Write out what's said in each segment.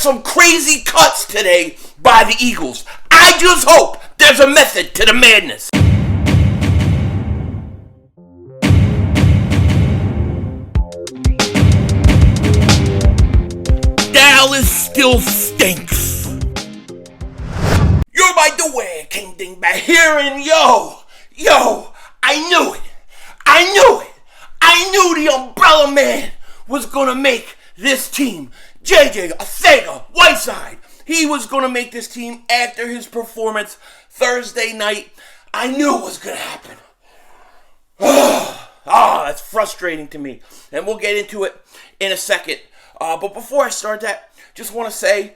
some crazy cuts today by the Eagles. I just hope there's a method to the madness. Dallas still stinks. You're by the way, King Dingbat here, and yo, I knew it. I knew the Umbrella Man was gonna make this team. JJ Arcega Whiteside, he was gonna make this team after his performance Thursday night. I knew it was gonna happen. That's frustrating to me, and we'll get into it in a second. But before I start that, just want to say,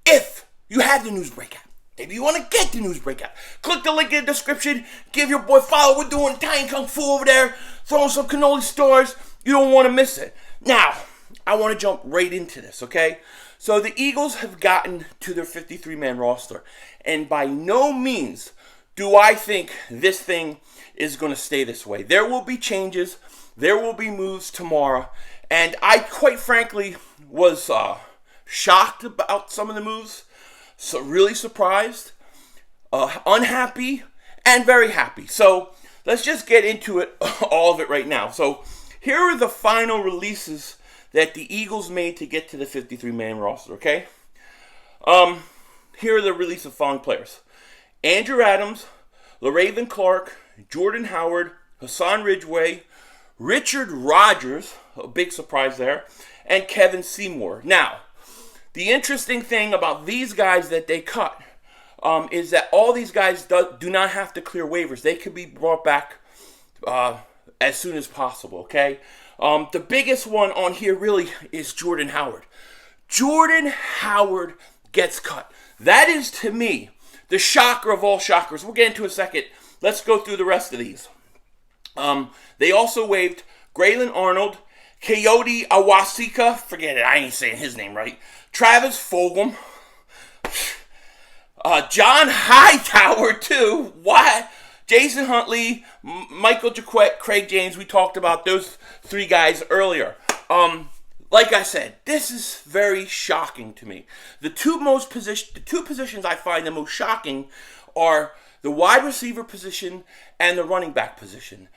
if you have the news breakout, maybe you want to get the news breakout, click the link in the description, give your boy a follow. We're doing Italian Kung Fu over there, throwing some cannoli stars. You don't want to miss it. Now, I want to jump right into this, okay? So the Eagles have gotten to their 53-man roster, and by no means do I think this thing is going to stay this way. There will be changes. There will be moves tomorrow. And I, quite frankly, was shocked about some of the moves. So really surprised, unhappy, and very happy. So let's just get into it, all of it right now. So here are the final releases that the Eagles made to get to the 53-man roster, okay? Here are the release of following players. Andrew Adams, LaRaven Clark, Jordan Howard, Hassan Ridgeway, Richard Rodgers, a big surprise there, and Kevin Seymour. Now, the interesting thing about these guys that they cut is that all these guys do not have to clear waivers. They could be brought back as soon as possible, okay? The biggest one on here really is Jordan Howard. Jordan Howard gets cut. That is, to me, the shocker of all shockers. We'll get into it in a second. Let's go through the rest of these. They also waived Graylin Arnold, Coyote Awasika, forget it, I ain't saying his name right, Travis Fulgham, John Hightower too, what? Jason Huntley, Michael Jaquette, Craig James, we talked about those three guys earlier. Like I said, this is very shocking to me. The two positions I find the most shocking are the wide receiver position and the running back position.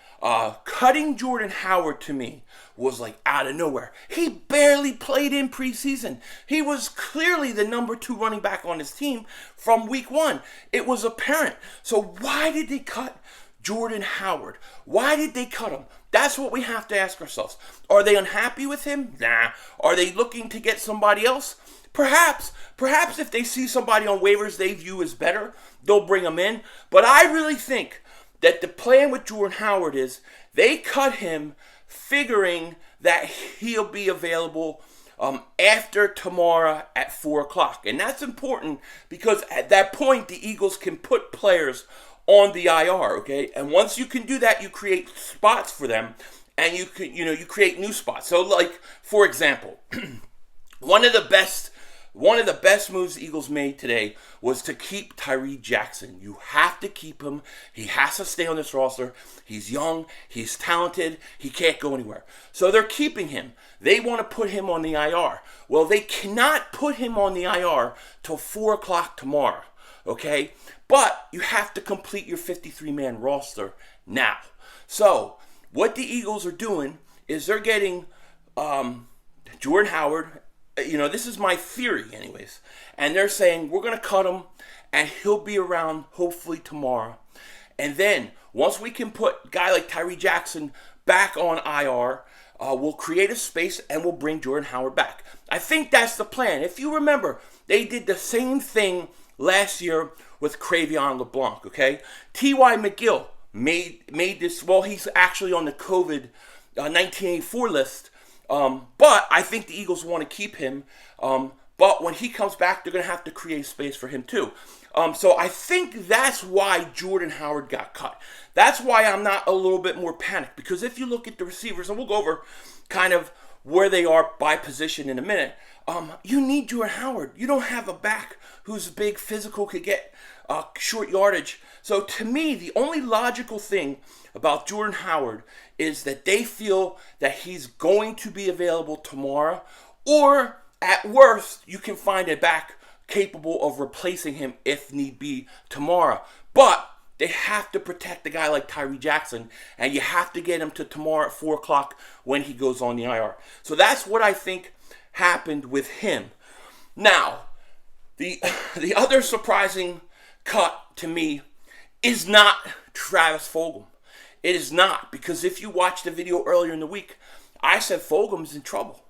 Cutting Jordan Howard, to me, was like out of nowhere. He barely played in preseason. He was clearly the number 2 running back on his team from week 1. It was apparent. So why did they cut Jordan Howard? Why did they cut him? That's what we have to ask ourselves. Are they unhappy with him? Nah. Are they looking to get somebody else? Perhaps if they see somebody on waivers they view as better, they'll bring him in. But I really think that the plan with Jordan Howard is they cut him figuring that he'll be available after tomorrow at 4 o'clock. And that's important because at that point, the Eagles can put players on the IR, okay? And once you can do that, you create spots for them, and you create new spots. So, like, for example, one of the best moves the Eagles made today was to keep Tyree Jackson. You have to keep him. He has to stay on this roster. He's young. He's talented. He can't go anywhere. So they're keeping him. They want to put him on the IR. Well, they cannot put him on the IR till 4 o'clock tomorrow, okay? But you have to complete your 53-man roster now. So what the Eagles are doing is they're getting Jordan Howard. This is my theory anyways. And they're saying, we're going to cut him, and he'll be around hopefully tomorrow. And then, once we can put a guy like Tyree Jackson back on IR, we'll create a space, and we'll bring Jordan Howard back. I think that's the plan. If you remember, they did the same thing last year with Cravion LeBlanc, okay? T.Y. McGill made this, well, he's actually on the COVID 1984 list. But I think the Eagles want to keep him. But when he comes back, they're going to have to create space for him too. So I think that's why Jordan Howard got cut. That's why I'm not a little bit more panicked. Because if you look at the receivers, and we'll go over kind of where they are by position in a minute, you need Jordan Howard. You don't have a back who's big, physical, could get short yardage. So to me, the only logical thing about Jordan Howard is that they feel that he's going to be available tomorrow, or At worst, you can find a back capable of replacing him if need be tomorrow. But they have to protect a guy like Tyree Jackson, and you have to get him to tomorrow at 4 o'clock when he goes on the IR. So that's what I think happened with him. Now, the other surprising cut to me is not Travis Fulgham. It is not, because if you watched the video earlier in the week, I said Fulgham's in trouble.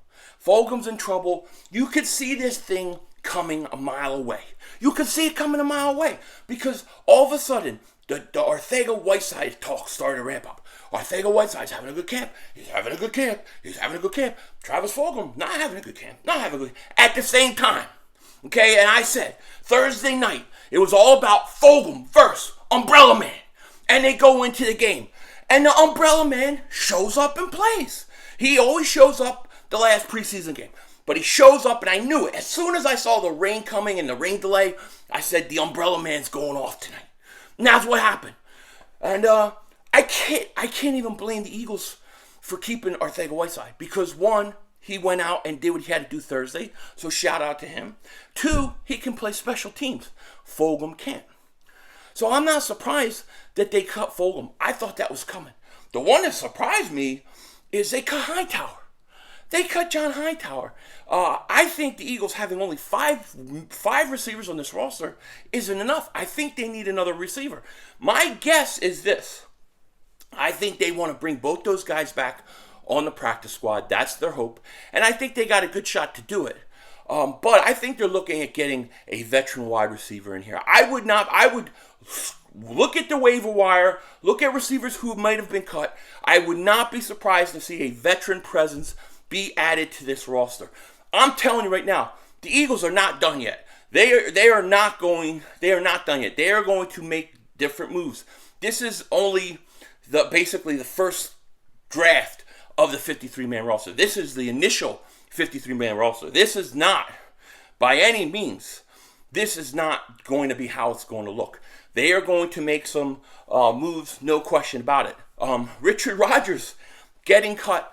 Fulgham's in trouble. You could see this thing coming a mile away. You could see it coming a mile away, because all of a sudden, the Arcega-Whiteside talk started to ramp up. Arcega-Whiteside's having a good camp. He's having a good camp. He's having a good camp. Travis Fulgham, not having a good camp. Not having a good camp. At the same time. Okay, and I said, Thursday night, it was all about Fulgham versus Umbrella Man. And they go into the game. And the Umbrella Man shows up and plays. He always shows up the last preseason game. But he shows up, and I knew it. As soon as I saw the rain coming and the rain delay, I said, the Umbrella Man's going off tonight. And that's what happened. And I can't even blame the Eagles for keeping Arcega-Whiteside. Because one, he went out and did what he had to do Thursday. So shout out to him. Two, he can play special teams. Fulgham can't. So I'm not surprised that they cut Fulgham. I thought that was coming. The one that surprised me is they cut Hightower. They cut John Hightower. I think the Eagles having only five receivers on this roster isn't enough. I think they need another receiver. My guess is this. I think they want to bring both those guys back on the practice squad. That's their hope. And I think they got a good shot to do it. But I think they're looking at getting a veteran wide receiver in here. I would look at the waiver wire, look at receivers who might have been cut. I would not be surprised to see a veteran presence be added to this roster. I'm telling you right now, the Eagles are not done yet. They are not done yet. They are going to make different moves. This is only basically the first draft of the 53-man roster. This is the initial 53-man roster. This is not, by any means, this is not going to be how it's going to look. They are going to make some moves, no question about it. Richard Rodgers getting cut,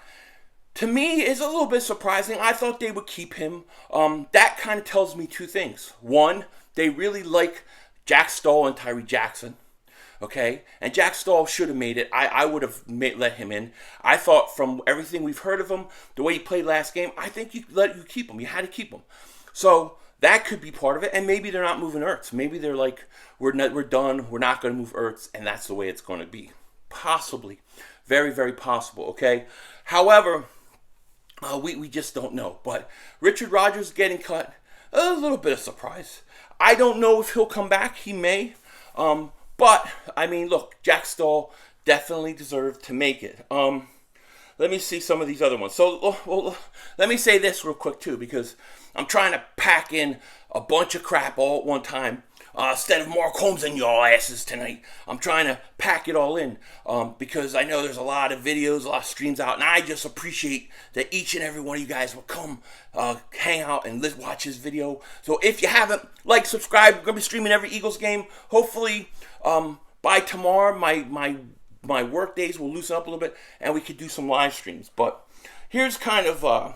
to me, is a little bit surprising. I thought they would keep him. That kind of tells me two things. One, they really like Jack Stoll and Tyree Jackson. Okay? And Jack Stoll should have made it. I would have let him in. I thought from everything we've heard of him, the way he played last game, I think you keep him. You had to keep him. So that could be part of it. And maybe they're not moving Ertz. Maybe they're like, we're done. We're not going to move Ertz. And that's the way it's going to be. Possibly. Very, very possible. Okay? However, we just don't know. But Richard Rodgers getting cut, a little bit of surprise. I don't know if he'll come back. He may. But, I mean, look, Jack Stoll definitely deserved to make it. Let me see some of these other ones. So, let me say this real quick, too, because I'm trying to pack in a bunch of crap all at one time. Instead of Mark Holmes and your asses tonight, I'm trying to pack it all in because I know there's a lot of videos, a lot of streams out, and I just appreciate that each and every one of you guys will come hang out and watch this video. So if you haven't, subscribe. We're going to be streaming every Eagles game. Hopefully by tomorrow, my work days will loosen up a little bit, and we could do some live streams. But here's kind of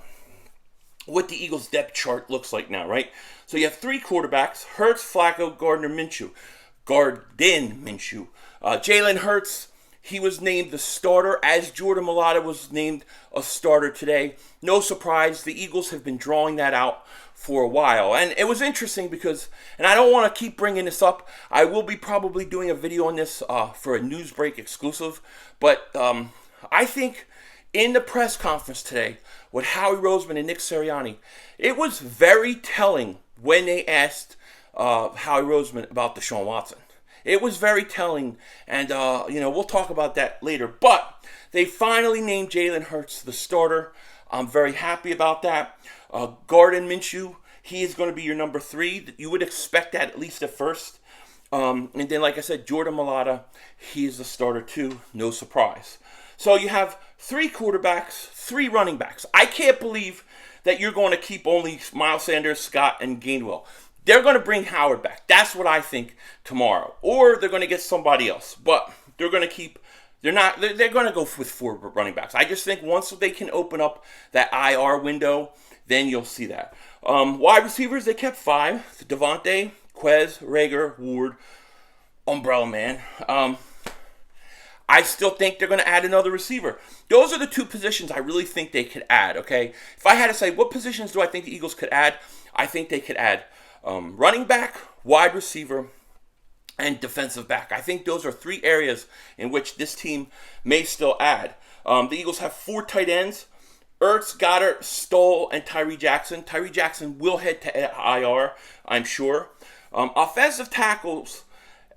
what the Eagles depth chart looks like now, right? So you have three quarterbacks: Hurts, Flacco, Gardner Minshew. Jalen Hurts, he was named the starter, as Jordan Mailata was named a starter today. No surprise, the Eagles have been drawing that out for a while. And it was interesting because, and I don't want to keep bringing this up, I will be probably doing a video on this for a Newsbreak exclusive, but I think in the press conference today with Howie Roseman and Nick Sirianni, it was very telling when they asked Howie Roseman about Deshaun Watson. It was very telling, and we'll talk about that later. But they finally named Jalen Hurts the starter. I'm very happy about that. Gardner Minshew, he is going to be your number 3. You would expect that at least at first. And then, like I said, Jordan Mailata, he is the starter too. No surprise. So you have 3 quarterbacks, 3 running backs. I can't believe that you're going to keep only Miles Sanders, Scott, and Gainwell. They're going to bring Howard back. That's what I think tomorrow. Or they're going to get somebody else. But they're going to keep They're going to go with 4 running backs. I just think once they can open up that IR window, then you'll see that. Wide receivers, they kept 5. Devontae, Quez, Rager, Ward, Umbrella Man. I still think they're going to add another receiver. Those are the 2 positions I really think they could add, okay? If I had to say what positions do I think the Eagles could add, I think they could add running back, wide receiver, and defensive back. I think those are 3 areas in which this team may still add. The Eagles have 4 tight ends: Ertz, Goddard, Stoll, and Tyree Jackson. Tyree Jackson will head to IR, I'm sure. Offensive tackles,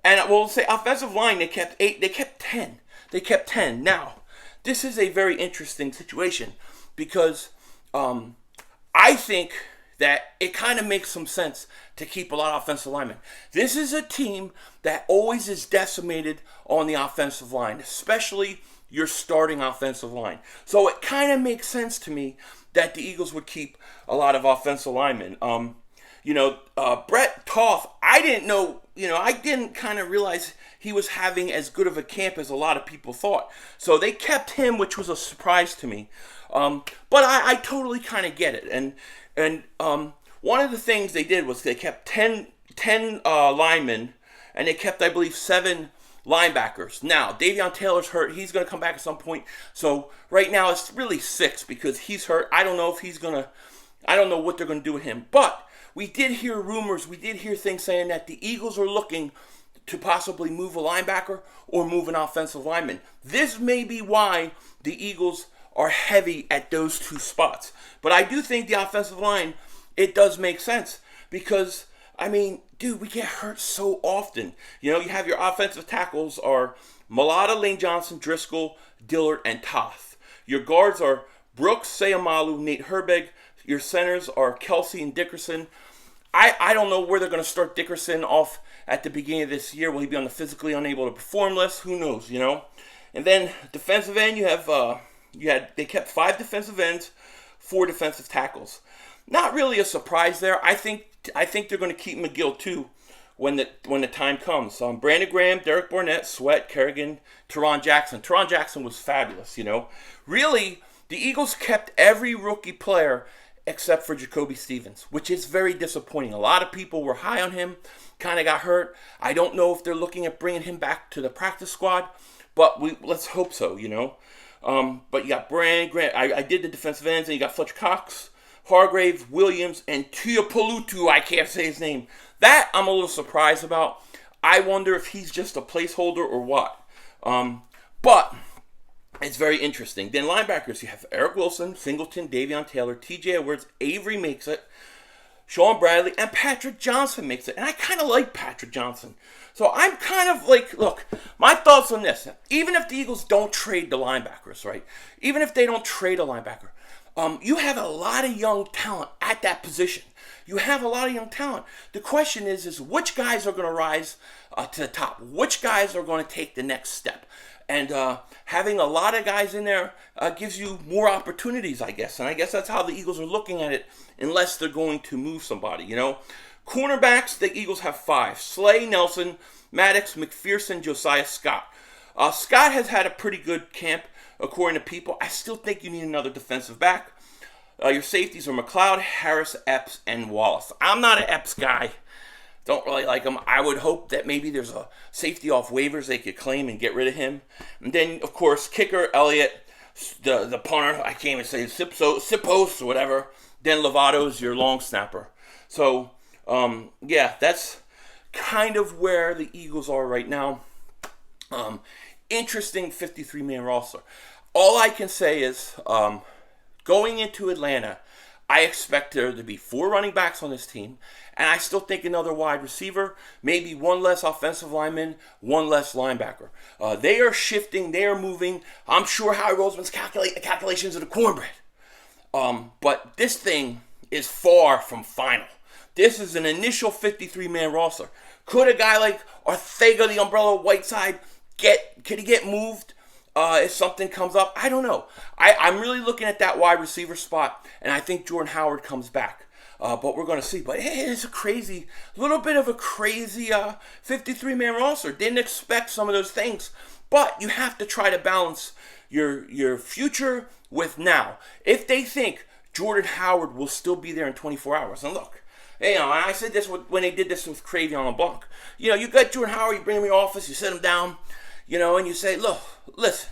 and we'll say offensive line, they kept 8. They kept 10. They kept 10. Now, this is a very interesting situation because I think that it kind of makes some sense to keep a lot of offensive linemen. This is a team that always is decimated on the offensive line, especially your starting offensive line. So it kind of makes sense to me that the Eagles would keep a lot of offensive linemen. Brett Toth, I didn't kind of realize he was having as good of a camp as a lot of people thought. So they kept him, which was a surprise to me. But I totally kind of get it. And one of the things they did was they kept 10 linemen, and they kept, I believe, 7 linebackers. Now, Davion Taylor's hurt. He's going to come back at some point. So right now it's really 6 because he's hurt. I don't know what they're going to do with him. But we did hear rumors. We did hear things saying that the Eagles are looking to possibly move a linebacker or move an offensive lineman. This may be why the Eagles are heavy at those 2 spots. But I do think the offensive line, it does make sense because, I mean, dude, we get hurt so often. You have your offensive tackles are Malata, Lane Johnson, Driscoll, Dillard, and Toth. Your guards are Brooks, Sayamalu, Nate Herbig. Your centers are Kelsey and Dickerson. I don't know where they're going to start Dickerson off at the beginning of this year. Will he be on the physically unable to perform list? Who knows, And then defensive end, they kept 5 defensive ends, 4 defensive tackles. Not really a surprise there. I think they're going to keep McGill too when the time comes. Brandon Graham, Derek Barnett, Sweat, Kerrigan, Teron Jackson. Teron Jackson was fabulous, Really, the Eagles kept every rookie player except for Jacoby Stevens, which is very disappointing. A lot of people were high on him, kind of got hurt. I don't know if they're looking at bringing him back to the practice squad, but let's hope so, But you got Brandon Graham. I did the defensive ends, and you got Fletcher Cox, Hargrave, Williams, and Tuipulotu. I can't say his name. That I'm a little surprised about. I wonder if he's just a placeholder or what. But it's very interesting. Then linebackers, you have Eric Wilson, Singleton, Davion Taylor, T.J. Edwards, Avery makes it, Sean Bradley, and Patrick Johnson makes it. And I kind of like Patrick Johnson. So I'm kind of like, look, my thoughts on this. Even if the Eagles don't trade the linebackers, right? Even if they don't trade a linebacker, you have a lot of young talent at that position. You have a lot of young talent. The question is which guys are going to rise to the top? Which guys are going to take the next step? And having a lot of guys in there gives you more opportunities, I guess. And I guess that's how the Eagles are looking at it, unless they're going to move somebody, Cornerbacks, the Eagles have 5. Slay, Nelson, Maddox, McPherson, Josiah Scott. Scott has had a pretty good camp, according to people. I still think you need another defensive back. Your safeties are McLeod, Harris, Epps, and Wallace. I'm not an Epps guy. Don't really like him. I would hope that maybe there's a safety off waivers they could claim and get rid of him. And then, of course, kicker, Elliott, the punter, I can't even say Sipos or whatever. Then Lovato's your long snapper. So, that's kind of where the Eagles are right now. Interesting 53-man roster. All I can say is, going into Atlanta, I expect there to be 4 running backs on this team, and I still think another wide receiver, maybe 1 less offensive lineman, 1 less linebacker. They are shifting, they are moving. I'm sure Howie Roseman's calculations of the cornbread. But this thing is far from final. This is an initial 53-man roster. Could a guy like Ortega, the Umbrella Whiteside, could he get moved if something comes up? I don't know. I'm really looking at that wide receiver spot, and I think Jordan Howard comes back. But we're going to see. But it's a little bit of a crazy 53-man roster. Didn't expect some of those things. But you have to try to balance your future with now. If they think Jordan Howard will still be there in 24 hours, and look, you know, I said this when they did this with Cravion LeBlanc. You know, you got Jordan Howard, you bring him in your office, you sit him down, you know, and you say, look, listen,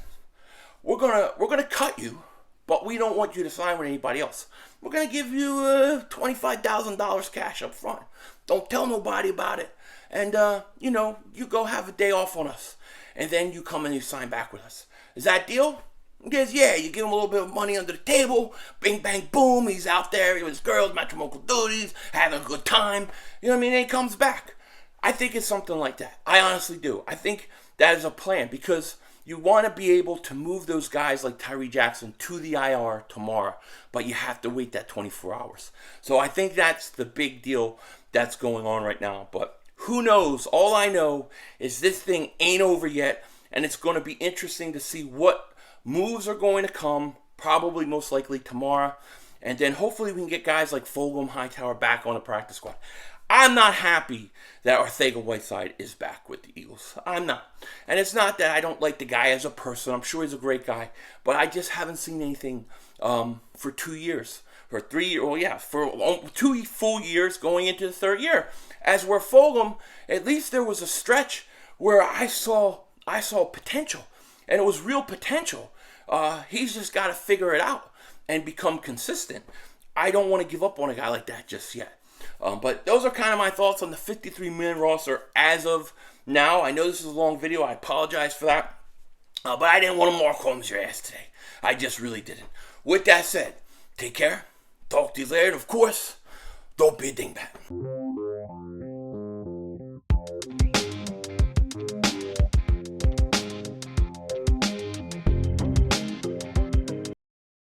we're gonna cut you, but we don't want you to sign with anybody else. We're gonna give you $25,000 cash up front. Don't tell nobody about it, and you know, you go have a day off on us, and then you come and you sign back with us. Is that deal? Because, yeah, you give him a little bit of money under the table, bing, bang, boom, he's out there with his girls, matrimonial duties, having a good time, you know what I mean, and he comes back. I think it's something like that. I honestly do. I think that is a plan, because you want to be able to move those guys like Tyree Jackson to the IR tomorrow, but you have to wait that 24 hours. So I think that's the big deal that's going on right now, but who knows? All I know is this thing ain't over yet, and it's going to be interesting to see what moves are going to come, probably most likely tomorrow. And then hopefully we can get guys like Fulgham, Hightower back on the practice squad. I'm not happy that Arcega-Whiteside is back with the Eagles. I'm not. And it's not that I don't like the guy as a person. I'm sure he's a great guy. But I just haven't seen anything for 2 years. For 3 years. Well, yeah, for 2 full years going into the third year. As where Fulgham, at least there was a stretch where I saw potential. And it was real potential. He's just got to figure it out and become consistent. I don't want to give up on a guy like that just yet. But those are kind of my thoughts on the 53-man roster as of now. I know this is a long video. I apologize for that. But I didn't want to mark homes your ass today. I just really didn't. With that said, take care. Talk to you later. And of course, don't be a dingbat.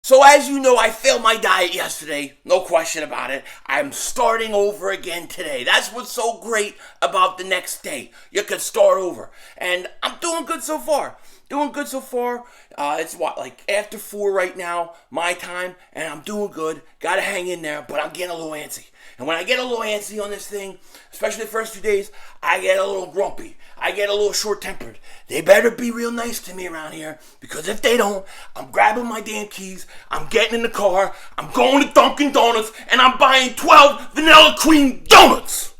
So as you know, I failed my diet yesterday. No question about it. I'm starting over again today. That's what's so great about the next day. You can start over. And I'm doing good so far. It's like after 4 right now, my time, and I'm doing good. Gotta hang in there, but I'm getting a little antsy. And when I get a little antsy on this thing, especially the first few days, I get a little grumpy. I get a little short-tempered. They better be real nice to me around here, because if they don't, I'm grabbing my damn keys, I'm getting in the car, I'm going to Dunkin' Donuts, and I'm buying 12 vanilla cream donuts.